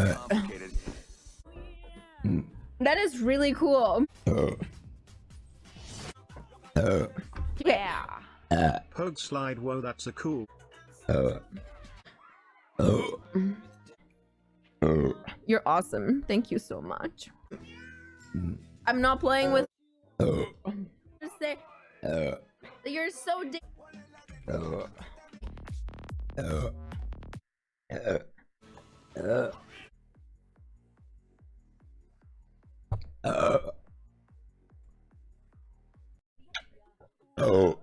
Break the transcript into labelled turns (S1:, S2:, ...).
S1: complicated.
S2: That is really cool. Yeah.
S3: Pogue slide, whoa, that's a cool.
S2: You're awesome. Thank you so much. I'm not playing with. Just say. You're so.
S4: Oh.